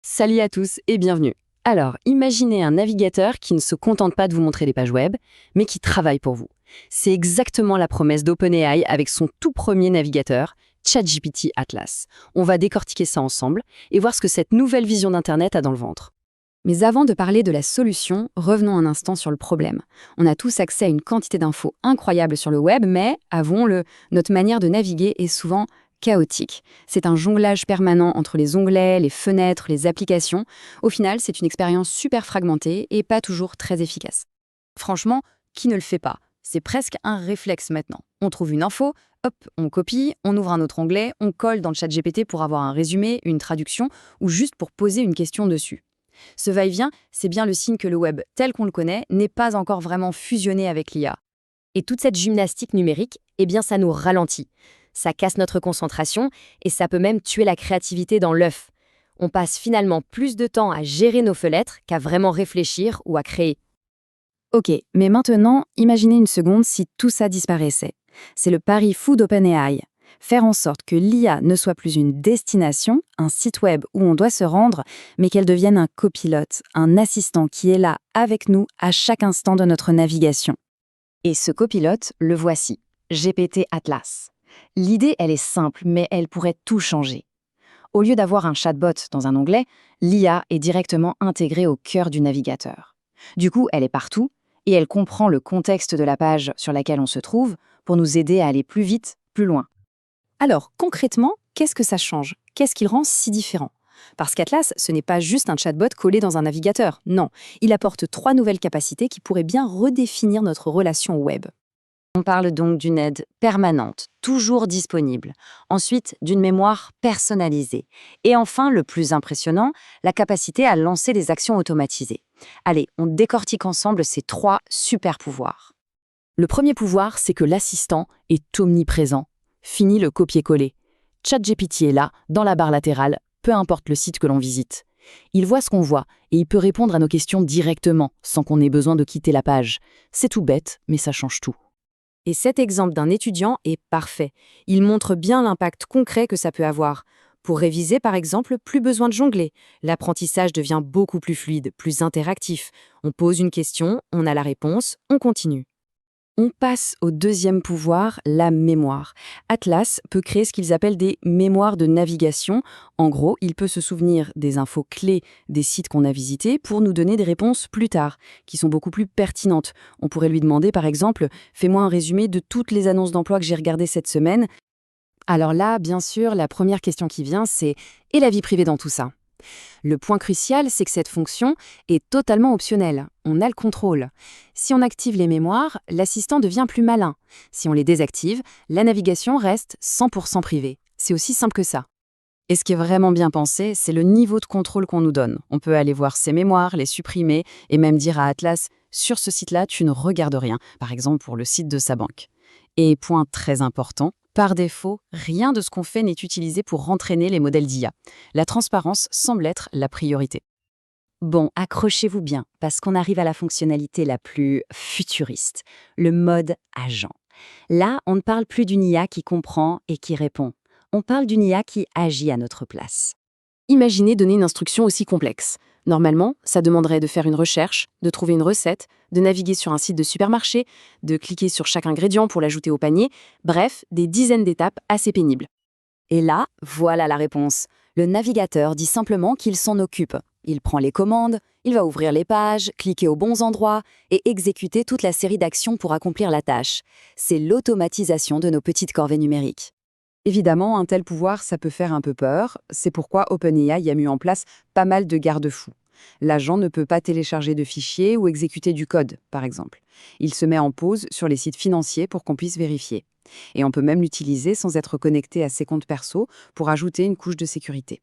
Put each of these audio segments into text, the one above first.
Salut à tous et bienvenue. Alors, imaginez un navigateur qui ne se contente pas de vous montrer les pages web, mais qui travaille pour vous. C'est exactement la promesse d'OpenAI avec son tout premier navigateur, ChatGPT Atlas. On va décortiquer ça ensemble et voir ce que cette nouvelle vision d'Internet a dans le ventre. Mais avant de parler de la solution, revenons un instant sur le problème. On a tous accès à une quantité d'infos incroyable sur le web, mais, avouons-le, notre manière de naviguer est souvent chaotique. C'est un jonglage permanent entre les onglets, les fenêtres, les applications. Au final, c'est une expérience super fragmentée et pas toujours très efficace. Franchement, qui ne le fait pas? C'est presque un réflexe maintenant. On trouve une info, hop, on copie, on ouvre un autre onglet, on colle dans le chat GPT pour avoir un résumé, une traduction ou juste pour poser une question dessus. Ce va-et-vient, c'est bien le signe que le web, tel qu'on le connaît, n'est pas encore vraiment fusionné avec l'IA. Et toute cette gymnastique numérique, eh bien ça nous ralentit. Ça casse notre concentration et ça peut même tuer la créativité dans l'œuf. On passe finalement plus de temps à gérer nos fenêtres qu'à vraiment réfléchir ou à créer. Ok, mais maintenant, imaginez une seconde si tout ça disparaissait. C'est le pari fou d'OpenAI. Faire en sorte que l'IA ne soit plus une destination, un site web où on doit se rendre, mais qu'elle devienne un copilote, un assistant qui est là avec nous à chaque instant de notre navigation. Et ce copilote, le voici, GPT Atlas. L'idée, elle est simple, mais elle pourrait tout changer. Au lieu d'avoir un chatbot dans un onglet, l'IA est directement intégrée au cœur du navigateur. Du coup, elle est partout et elle comprend le contexte de la page sur laquelle on se trouve pour nous aider à aller plus vite, plus loin. Alors, concrètement, qu'est-ce que ça change? Qu'est-ce qui le rend si différent? Parce qu'Atlas, ce n'est pas juste un chatbot collé dans un navigateur. Non, il apporte 3 nouvelles capacités qui pourraient bien redéfinir notre relation au web. On parle donc d'une aide permanente, toujours disponible. Ensuite, d'une mémoire personnalisée. Et enfin, le plus impressionnant, la capacité à lancer des actions automatisées. Allez, on décortique ensemble ces 3 super pouvoirs. Le premier pouvoir, c'est que l'assistant est omniprésent. Fini le copier-coller. ChatGPT est là, dans la barre latérale, peu importe le site que l'on visite. Il voit ce qu'on voit et il peut répondre à nos questions directement, sans qu'on ait besoin de quitter la page. C'est tout bête, mais ça change tout. Et cet exemple d'un étudiant est parfait. Il montre bien l'impact concret que ça peut avoir. Pour réviser, par exemple, plus besoin de jongler. L'apprentissage devient beaucoup plus fluide, plus interactif. On pose une question, on a la réponse, on continue. On passe au deuxième pouvoir, la mémoire. Atlas peut créer ce qu'ils appellent des mémoires de navigation. En gros, il peut se souvenir des infos clés des sites qu'on a visités pour nous donner des réponses plus tard, qui sont beaucoup plus pertinentes. On pourrait lui demander, par exemple, « Fais-moi un résumé de toutes les annonces d'emploi que j'ai regardées cette semaine ». Alors là, bien sûr, la première question qui vient, c'est « Et la vie privée dans tout ça ?» Le point crucial, c'est que cette fonction est totalement optionnelle. On a le contrôle. Si on active les mémoires, l'assistant devient plus malin. Si on les désactive, la navigation reste 100% privée. C'est aussi simple que ça. Et ce qui est vraiment bien pensé, c'est le niveau de contrôle qu'on nous donne. On peut aller voir ses mémoires, les supprimer et même dire à Atlas « Sur ce site-là, tu ne regardes rien », par exemple pour le site de sa banque. Et point très important, par défaut, rien de ce qu'on fait n'est utilisé pour entraîner les modèles d'IA. La transparence semble être la priorité. Bon, accrochez-vous bien, parce qu'on arrive à la fonctionnalité la plus futuriste, le mode agent. Là, on ne parle plus d'une IA qui comprend et qui répond. On parle d'une IA qui agit à notre place. Imaginez donner une instruction aussi complexe. Normalement, ça demanderait de faire une recherche, de trouver une recette, de naviguer sur un site de supermarché, de cliquer sur chaque ingrédient pour l'ajouter au panier, bref, des dizaines d'étapes assez pénibles. Et là, voilà la réponse. Le navigateur dit simplement qu'il s'en occupe. Il prend les commandes, il va ouvrir les pages, cliquer aux bons endroits et exécuter toute la série d'actions pour accomplir la tâche. C'est l'automatisation de nos petites corvées numériques. Évidemment, un tel pouvoir, ça peut faire un peu peur. C'est pourquoi OpenAI a mis en place pas mal de garde-fous. L'agent ne peut pas télécharger de fichiers ou exécuter du code, par exemple. Il se met en pause sur les sites financiers pour qu'on puisse vérifier. Et on peut même l'utiliser sans être connecté à ses comptes perso pour ajouter une couche de sécurité.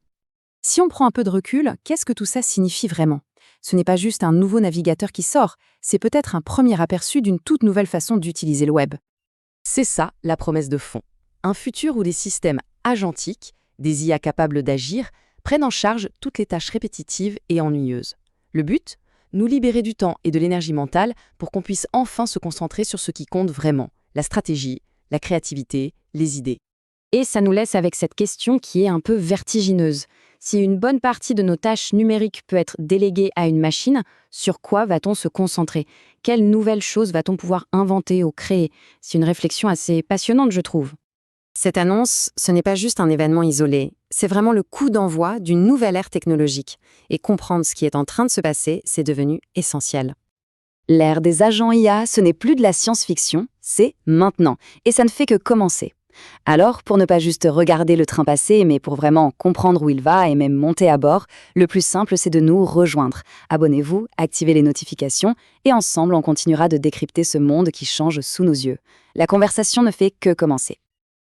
Si on prend un peu de recul, qu'est-ce que tout ça signifie vraiment? Ce n'est pas juste un nouveau navigateur qui sort, c'est peut-être un premier aperçu d'une toute nouvelle façon d'utiliser le web. C'est ça la promesse de fond. Un futur où des systèmes agentiques, des IA capables d'agir, prennent en charge toutes les tâches répétitives et ennuyeuses. Le but? Nous libérer du temps et de l'énergie mentale pour qu'on puisse enfin se concentrer sur ce qui compte vraiment, la stratégie, la créativité, les idées. Et ça nous laisse avec cette question qui est un peu vertigineuse. Si une bonne partie de nos tâches numériques peut être déléguée à une machine, sur quoi va-t-on se concentrer? Quelles nouvelles choses va-t-on pouvoir inventer ou créer? C'est une réflexion assez passionnante, je trouve. Cette annonce, ce n'est pas juste un événement isolé, c'est vraiment le coup d'envoi d'une nouvelle ère technologique. Et comprendre ce qui est en train de se passer, c'est devenu essentiel. L'ère des agents IA, ce n'est plus de la science-fiction, c'est maintenant. Et ça ne fait que commencer. Alors, pour ne pas juste regarder le train passer, mais pour vraiment comprendre où il va et même monter à bord, le plus simple, c'est de nous rejoindre. Abonnez-vous, activez les notifications, et ensemble, on continuera de décrypter ce monde qui change sous nos yeux. La conversation ne fait que commencer.